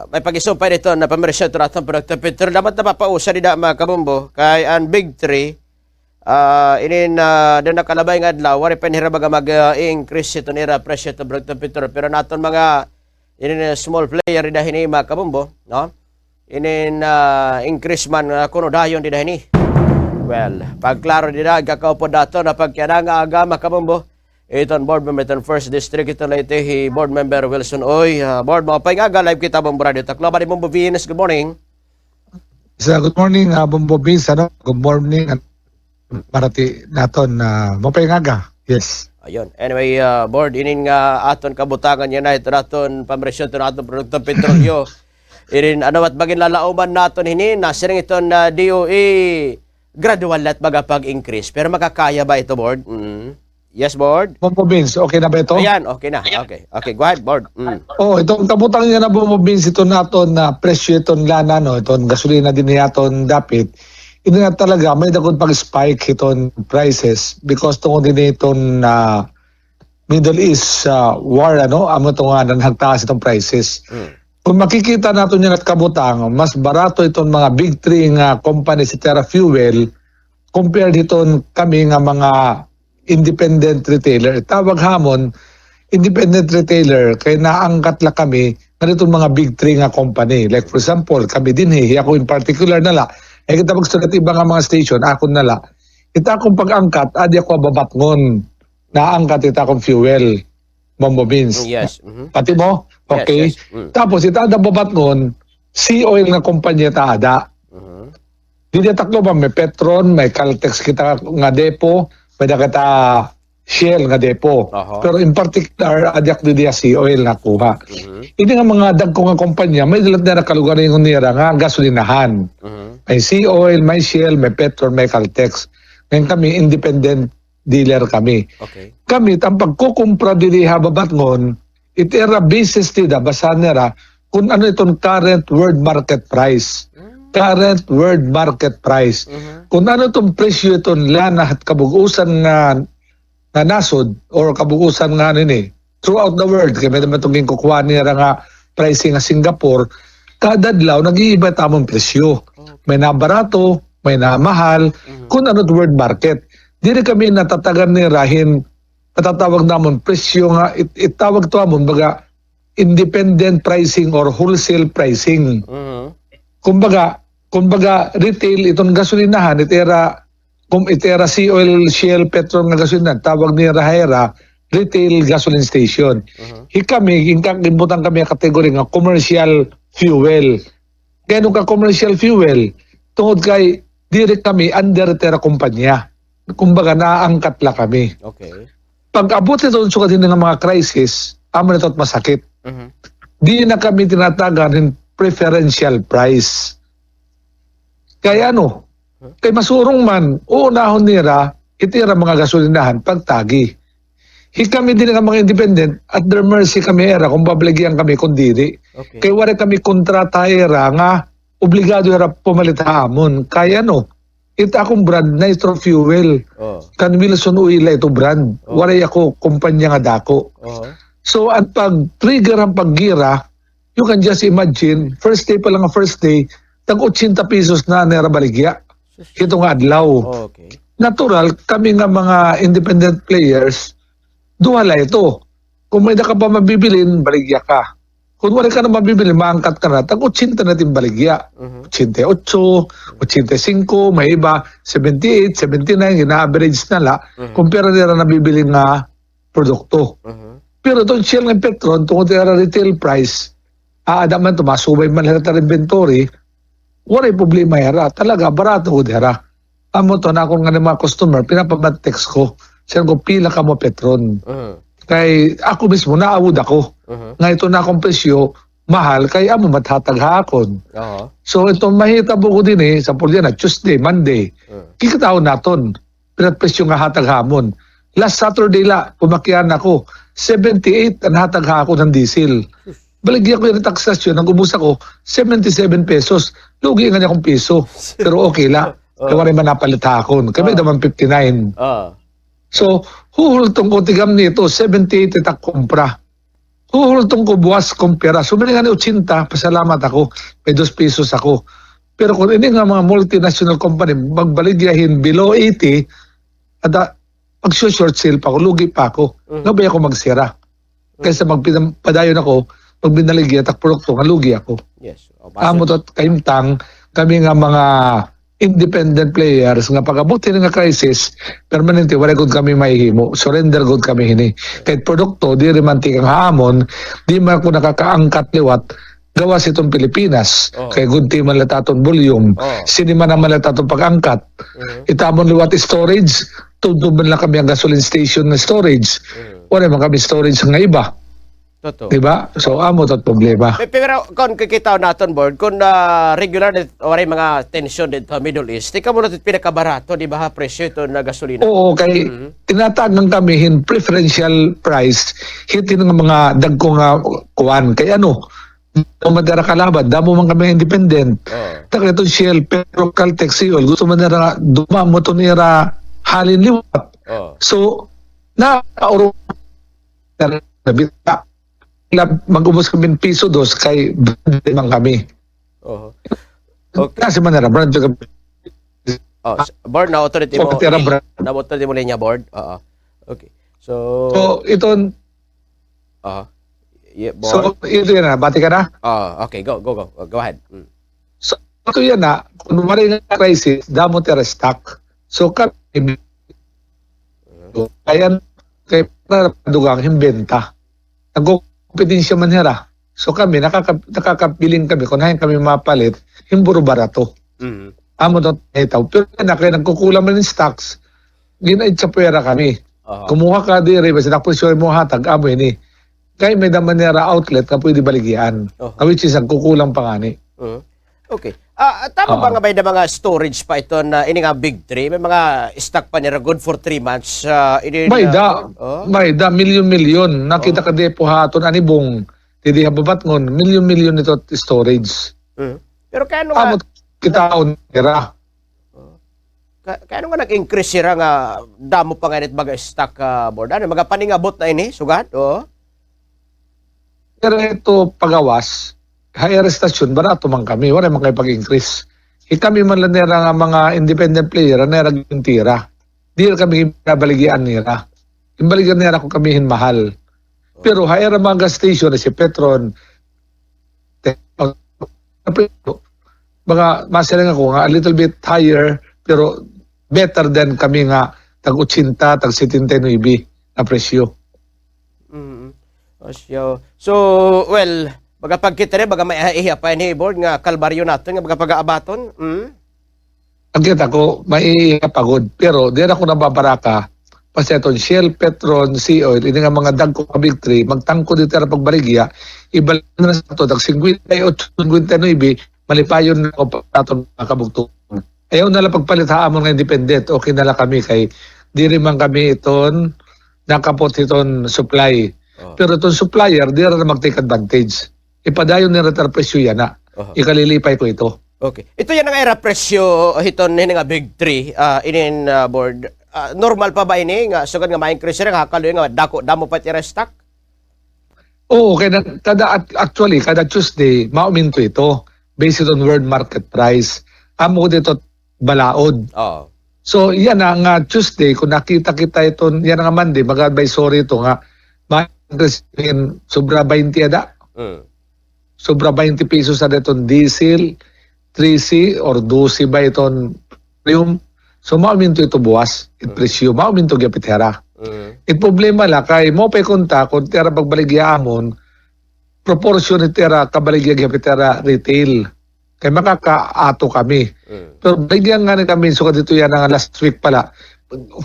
may pag-isumpay dito na pamirisyon ito natin produkto Petro. Dapat na mapausa di na mga kabumbo. Kay ang Big 3, inin doon nakalabay nga adlaw, wari pa nira baga mag-increase ito nira presyo ito produkto Petro. Pero naton mga inin small player di dahini mga kabumbo, no? Inin increase man kuno dayon di dahini. Well, pagklaro di na, kakaupo dato na pagkana nga aga mga kabumbo. Iton board member iton first district ito Leyte, board member Wilson Oy. Board mo paingaga live kita Bombo Radio Taklo. Bali Bombo Venus, good morning. Good morning, Bombo Vince. Good morning. Marati naton mapaingaga. Yes. Ayun. Anyway, board inin nga aton kabutangan yan na ito naton pamresyon ito naton produkto petrolyo. Irin ano at bagin lalauman naton hinin nasiring iton DOE gradual at magapag-increase. Pero makakaya ba ito board? Yes, board? Bombo Vince, okay na ba ito? Ayan, okay na. Okay. Okay, go ahead, board. Itong kabutang niya na Bombo Vince, ito naton na presyo itong lana, no? Itong gasolina din naton dapit. Ito na talaga, may dagod pag-spike itong prices because tungkol din itong Middle East war, ano? Amo itong nanghagtaas itong prices. Kung makikita natin yan at kabutang, mas barato itong mga big three nga company si Terra Fuel compared itong kami nga mga independent retailer. Tawag hamon, independent retailer, kaya naangkat la kami na itong mga big three nga company. Like for example, kami din ako in particular nala, kita magsulat iba nga mga station, ako nala. Ita akong pag-angkat, adi ako babatngon. Naangkat ita akong fuel. Bombo Beans. Yes. Pati mo? Okay. Yes, yes. Tapos ita ada babatngon, sea oil nga kumpanya ta ada. Di taklo ba, may Petron, may Caltex kita nga depo, may nakita Shell nga depo. Pero in particular, adyak di sea oil nga kuha. Hindi nga mga dagko nga kumpanya, may dalat na nakalugar yung nira nga gasolinahan. May sea oil, may Shell, may Petron, may Caltex. Ngayon kami, independent dealer kami. Okay. Kami, ang pagkukumpra dili hababatngon, itera basis tida, basa nira, kung ano itong current world market price. Current world market price. Kung ano itong presyo itong lana at kabugusan nga nasod or kabugusan nga nini throughout the world, kaya may naman itong kukuha nila nga pricing nga Singapore, kada adlaw nag-iiba tamang presyo. May nabarato, may namahal, kung ano itong world market. Dili kami natatagan ni Rahin, natatawag namon presyo nga, itawag to amon baga independent pricing or wholesale pricing. Kumbaga retail itong gasolinahan, itera sea oil, Shell, Petron nga gasolinahan, tawag ni Rahera retail gasoline station. Kami, inbutan kami ang kategori nga commercial fuel. Kaya nung ka commercial fuel, tungod kay direct kami under tera kumpanya. Kumbaga naangkat la kami. Okay. Pag abot ito sukatin ng mga crisis, aman ito at masakit. Di na kami tinatagan ng preferential price. Kaya kay masurong man, unahon nira, itira mga gasolinahan pagtagi. Kami din nga mga independent, at their mercy kami era, kung bablagyan kami kung diri. Okay. Kaya wala kami kontrata era nga, obligado era pumalit hamon. Kaya ita akong brand, Nitro Fuel. Kan Wilson Oil ito brand. Waray ako, kumpanya nga dako. So, at pag-trigger ang paggira, you can just imagine, first day pa lang ang first day, tag 80 pesos na nera baligya. Ito nga adlaw. Okay. Natural, kami nga mga independent players, duhala ito. Kung may na ka pa mabibilin, baligya ka. Kung wala ka na mabibili, maangkat ka na, tag 80 natin baligya. 88, 85, may iba, 78, 79, ina-average na la, kumpara nila nabibili nga produkto. Pero itong Shell ng Petron, tungkol nila retail price, aadaman ito, masubay man lahat ng inventory, wala yung problema yara. Talaga, barato ko dira. Amo to na akong nga mga customer, pinapabat-text ko, siya ko, pila ka mo Petron. Kay ako mismo, naawod ako. Nga ito na akong presyo, mahal, kay amo mathatag-hakon. So ito, mahitabo ko din sa Puliana, Tuesday, Monday. Kikataon naton, pinatpresyo nga hatag-hamon. Last Saturday pumakyan ako, 78 ang hatag-hakon ng diesel. Baligyan ko yung taksasyon, ang ubus ako, 77 pesos. Lugi nga niya akong piso. Pero okay la. Kaya rin man napalit hakon. Kami naman 59. So, huhultong ko tigam nito, 78 itak kumpra. Huhultong ko buwas kong pera. Sumili nga ni 80, pasalamat ako. May 2 pesos ako. Pero kung ini nga mga multinational company, magbaligyahin below 80, at mag-short sale pa ako, lugi pa ako. Nabay ako magsira. Kaysa magpadayon ako, pag binaligya, tak produkto, nga lugi ako. Yes. O, Amo to kaimtang, kami nga mga independent players nga pagabuti nga crisis permanente wala gud kami mahihimo, surrender gud kami hini kahit produkto di remantik ang hamon, di man ko nakakaangkat liwat gawas itong Pilipinas. Kay good team man lataton volume, sinima naman lataton pag-angkat. Itamon liwat storage, tudod man lang kami ang gasoline station na storage. Wala man kami storage nga iba. Totoo. Diba? So, amo to problema. Pero kung kikita natin, Board, kung regular o rin mga tension dito sa Middle East, ikaw mo natin pinakabarato, di ba, presyo ito na gasolina? Oo, kay tinatagang kami hin preferential price, hitin ng mga dagko nga kuwan. Kay ano, madara kalaban, damo man kami independent. Taka itong Shell, pero Caltex, Seol, gusto man nara, dumamo to nira halin liwat. So, na-auro na mag-ubos kami ng piso dos kay brand man kami. Okay. Kasi manera, brand kami. Board, na-authority mo. Tira brand. Na-authority mo linya, Board. Okay. So ito, yeah, so, Board. ito yan na, bati ka na? Okay, go ahead. So, ito yan na, kung maring nga crisis, damo tira stock. So, kami, kaya, dugang himbenta. Nagkukumpetensya man hera. So kami, nakakabiling kami, kung hayan kami mapalit, himburo barato. Amo to itaw. Pero na kaya nagkukulang man ng stocks, ginaid sa pera kami. Kumuha ka di rin, basta nakpresyo mo hatag, amo ini. Kaya may daman nera outlet na pwede baligyan. Which is, nagkukulang pa nga ni. Okay. Tama ba nga ba yung mga storage pa ito na ini nga big three? May mga stock pa nila good for 3 months. May da, milyon-milyon. Nakita ka di po haton, anibong, hindi hababat ngon, milyon-milyon ito storage. Pero kaya nga, kita nira. kaya nga nag-increase sila nga damo pa nga nit mga stock board. Ano, mga paningabot na ini, sugat? Pero ito pagawas, higher station, barato man kami. Wala man kayo pag-increase. Kami man lang nila nga mga independent player, nera yung tira. Di kami baligyan nila. Yung baligyan nila kung kami mahal. Pero higher ang mga gas station na si Petron, mga masalang ako nga, a little bit higher, pero better than kami nga tag-80, tag-79 na presyo. So, well, baga pagkita rin, baga may ihiya pa ni board nga kalbaryo natin, nga baga pag-aabaton. Ang kita ko, may pagod. Pero di na ako nababaraka. Kasi itong Shell, Petron, Sea Oil, ini nga mga dagko ka big three, magtangko dito na pagbaligya, ibalik na sa ito, tag 58, 59, malipayon na ako pa itong kabugtungan. Ayaw na lang pagpalit haamon nga independent, okay na lang kami kay di rin man kami iton nakapot iton supply. Pero itong supplier, di rin na mag-take advantage. Ipadayon ni Retar presyo yan na. Ikalilipay ko ito. Okay. Ito yan ang era presyo hiton ni nga big three inin board. Normal pa ba ini nga sugad nga ma-increase nga hakalo nga damo pa tira stock? Oo, actually kada Tuesday mauminto ito based on world market price. Amo dito balaod. So yan nga Tuesday kung nakita kita ito yan nga Monday mag-advisory ito nga ma-increase sobra 20 ada. Sobra 20 pesos sa itong diesel, 3C or 12 ba itong premium. So, mauminto ito buwas. Presyo, mauminto gyapit hera. It problema la kay mo pay konta kung tira pagbaligya amon, proportion ni tira kabaligya gyapit hera retail. Kay makakaato kami. Pero baligyan nga ni kami, so dito yan ang last week pala.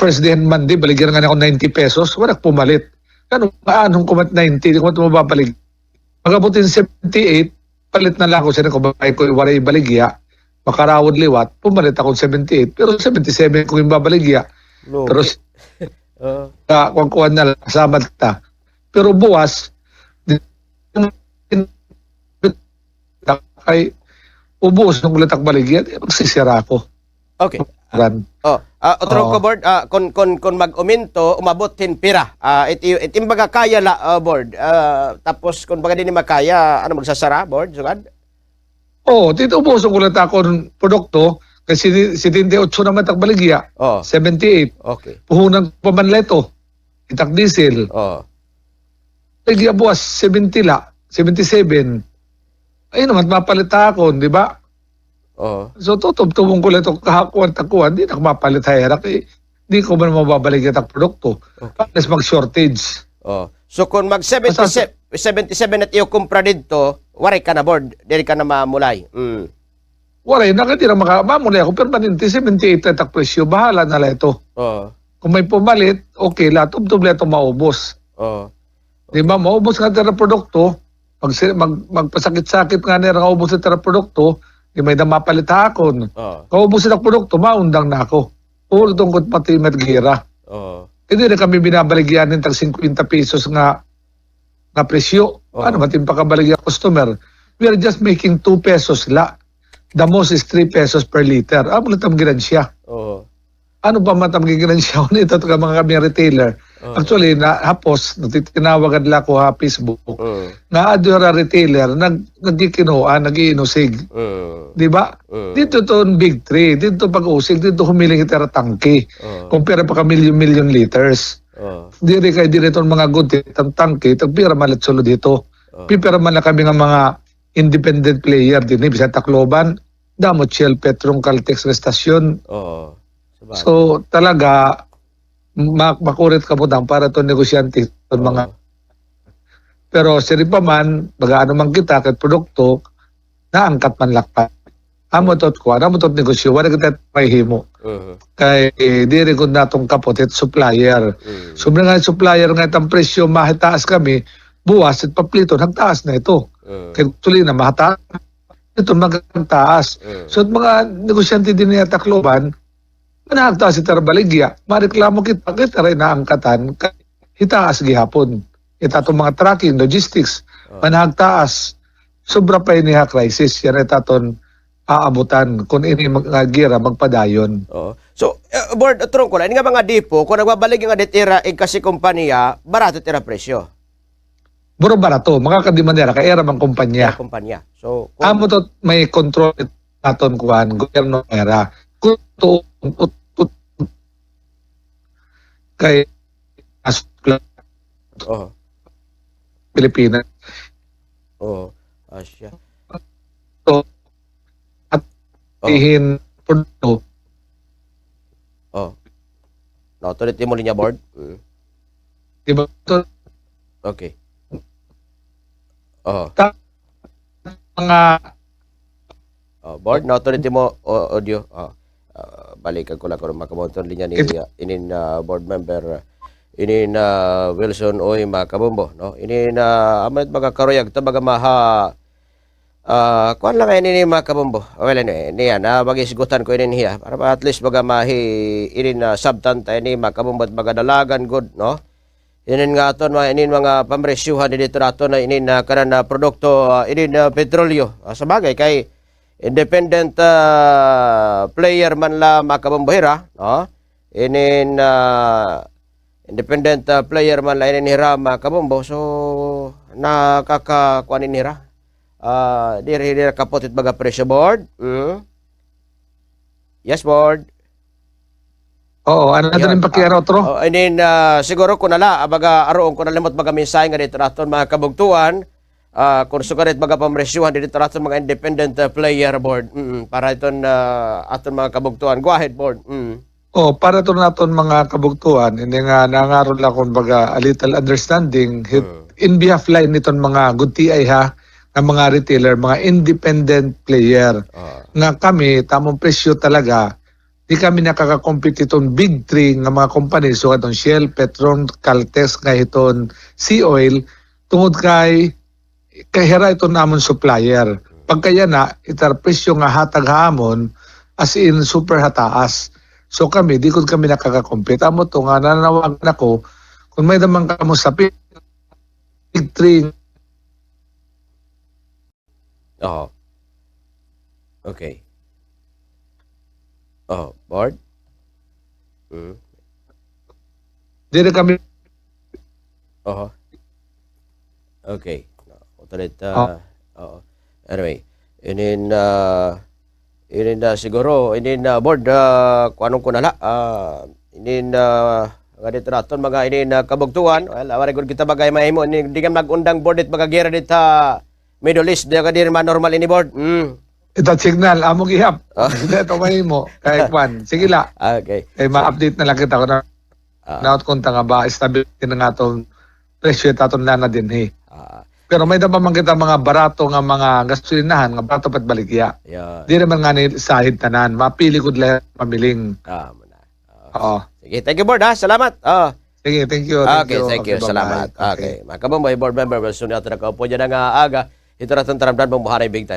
First day and Monday, baligyan nga ako 90 pesos, wala pumalit. Ano, anong kumat 90, di ko mababalig. Magabutin 78, palit na lang ako siya kung bakit ko iwaray baligya, makarawad liwat, pumalit ako 78, pero 77 kung yung babaligya. Pero kuwan na lang, kasama ta. Pero buwas, ay ubos nung latak baligya, magsisira ako. Okay. Otro ko Oo. board, kung mag-uminto, umabot tin pira. Itimbaga kaya la board. Tapos kung baga din ni makaya, ano magsasara board, sugad? Oo, dito ubuso ko lang ako ng produkto kasi 78 naman takbaligya, Oh, 78. okay. Puhunan pa man leto, itak diesel. Oh, Ligya buwas, 70 la, 77. Ay naman, mapalit ako, di ba? oh, So, tutubtubong ko lang ito kahakuan, takuan, di na ako mapalit hayarak. Di ko man mababalik yung produkto. okay. Unless mag-shortage. Oh. So kung mag Basta, 77 at iyo kumpra dito, wari ka na board, diri ka na mamulay. Mm. wala, nakatira mamuli ako, permanente, 78 na tak presyo, bahala na lang ito. Oh, Kung may pumalit, okay, lahat tubtub lang ito maubos. oh, Di ba, maubos nga ito produkto, magpasakit-sakit nga nila nga ubos ito produkto, di may na mapalit hakon. oh, Kaubos ito produkto, maundang na ako. Puro tungkot pati mergira. oh, Hindi na kami binabaligyan ng tag 50 pesos nga presyo. Oo. Ano ba pakabaligyan customer? We are just making 2 pesos la. The most is 3 pesos per liter. Amo na tamgiran siya. oh, Ano ba matamgiran siya? Ito ka mga kami retailer. Oo. Actually, hapos, natitinawagan lang ko ha Facebook. Na adura retailer, nagkikinoa, nag-iinusig. Di ba? Dito to big three. Dito pag-usig, dito humiling itera tangke. Kumpira pa ka million liters. oh, Diri kay diri ton mga good ang tangke, tagpira malit solo dito. Pipira man na kami nga mga independent player din bisan Tacloban, damot Shell, Petron, Caltex na estasyon. oh. Sabagay. So talaga makurit ka mo para to negosyante ton mga pero siri pa man baga ano man kita ket produkto naangkat man lakpan. Amo tot ko, amo tot negosyo, wala kita may himo. Kay diri ko natong kapotet supplier. So nga supplier nga itang presyo mahitaas kami, buwas at paplito nagtaas na ito. Kaya tuloy na mahataas ito magtaas. So at mga negosyante din ni Tacloban, managtaas ito baligya, mareklamo kita rin naangkatan, hitaas gihapon. Ito itong mga tracking, logistics, managtaas. Sobra pa iniha crisis, yan itaton aabutan kung ini gira magpadayon. Oh. So, board, turong ko lang, nga mga dipo, kung nagbabalik nga ditira, kasi kompanya, barato tira presyo. Buro barato, makakadimanera, kaya era mang kumpanya. Kumpanya. So, Amo to may control naton kuan gobyerno era. Kung to kay oh, Pilipinas oh, asya. to at ihin produkto Oh. No, tulit mo linya board. di ba to Okay. Oh. mga Board, no, tulit mo audio. Balikan ko lang kung makamonton linya ni inin board member inin Wilson Oy Makabombo, no? Inin amanit baga karoyag ta baga maha kuan lang ini ni Makabombo. Well, niya na bagisgutan ko inin hiya para at least baga mahi inin subtan ta ini Makabombo at baga dalagan good, no? Inin nga aton mga pamresyuhan dito naton na inin kanan produkto inin petrolyo. Sa bagay kay independent player man la Makabombohira, no? Inin independent player man la inin hira Makabombo. So nakakakuanin hira. Diri kapotit baga presyo board. Yes, board. oo ano na din pakiara otro And then, siguro ko nala, baga aroon ko nalimot baga minsay nga dito naton mga kabugtuan, kung sugarit baga pamresyuhan dito naton mga independent player board, para iton aton mga kabugtuan. Go ahead, board. para to naton mga kabugtuan hindi nga nangaron lang kung baga a little understanding in behalf line niton mga good TI ha ng mga retailer, mga independent player nga kami tamong presyo talaga. Di kami nakaka-compete itong big three nga mga company. So, itong Shell, Petron, Caltex, nga itong Sea Oil, tungod kay hera ito namon supplier. Pagkaya na, itar presyo nga hatag hamon, as in super hataas. So kami, di ko kami nakaka-compete. Amo to nga, nananawagan ako, kung may naman kamo sa big three. Oo. Okay. Oh, board? Mm. Di rin kami, Oho. Okay. Ulit, oo. Anyway, inin siguro, board, kung anong kunala, ganito naton mga kabugtuan, well, awarigod kita bagay mahimo, hindi ka mag-undang board it, magagira dit Middle East, di ka din normal ini board. ito signal, among ihap. Hindi, ito mo. Kahit Juan. Sige la. Okay. Ma-update na lang kita ko na. Naot kung nga ba, stability na nga itong presyo ito na din Pero may naman kita mga barato nga mga gasolinahan, nga barato pat baligya. Yeah. Di naman nga ni sahid tanan. Mapili ko lang pamiling. Oo. Sige, thank you board ha. Salamat. Sige, thank you. Okay, thank you. bye-bye. Salamat. Okay. Mga kabomboy, board member, well, soon natin nakaupo dyan ang aga. Ito na itong taramdan mong buharay big time.